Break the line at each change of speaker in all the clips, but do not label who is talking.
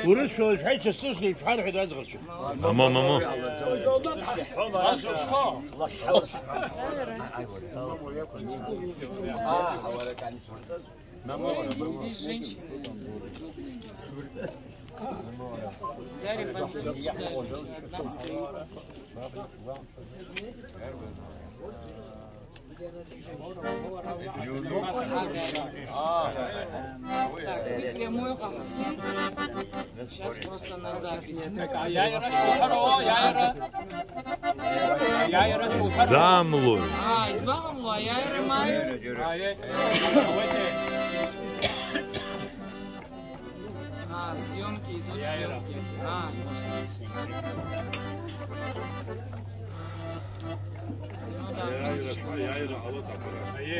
ورشوا الحيش السوسي في حال حد أزغر شو.
ماما.
Сейчас просто на запись.
Замлу.
Избавим, а я и Майя. Съемки идут, съемки. Ну да,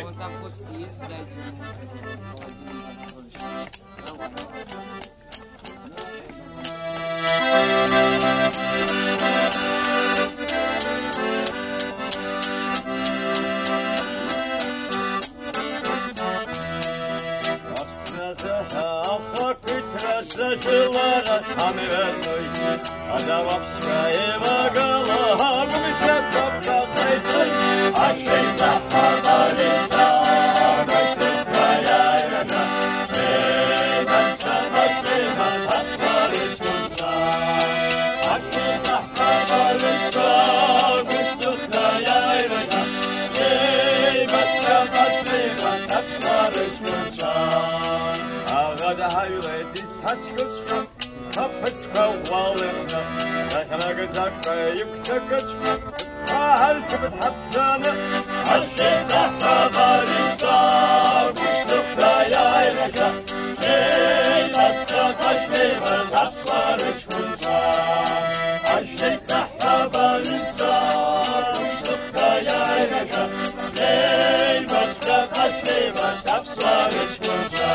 вот там кости есть, дайте ему. Владимир Анатольевич.
Saçılara hamiletoy Adavapşka eva gala Hamiletoy Toprakaytoy Aşkey zahabalisa Başlıkta yayrada Ey başta başlığına saçlar hiç bunca Aşkey zahabalisa Başlıkta yayrada Ey başta başlığına saçlar hiç bunca Ağada hayret Hachkutska, Hapatska, Walina, Nakanagazaka, Yukchakachka, Halsabit Hatsana, Ashizaka, Barista, Bustukta, Yairaka, Hey, Maska, Kashmeva, Sapswarich Kunta, Ashizaka, Barista, Bustukta, Yairaka, Hey, Maska, Kashmeva, Sapswarich Kunta.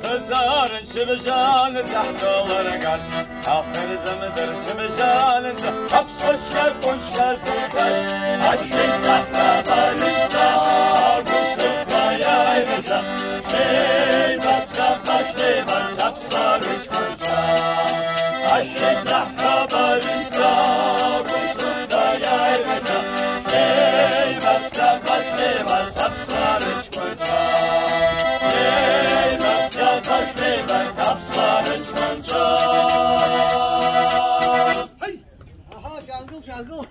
خزار شبجان تحت الرقص آخر زمدر شبجان أبصر الشرق والشرق بس عشق زحمة بالنسا بشتفى يا عيبتا هي بس خفشي بس أبصر وشكوشا عشق زحمة بالنسا بشتفى يا عيبتا هي بس خفشي بس أبصر وشكوشا Hey! Aha, jungle.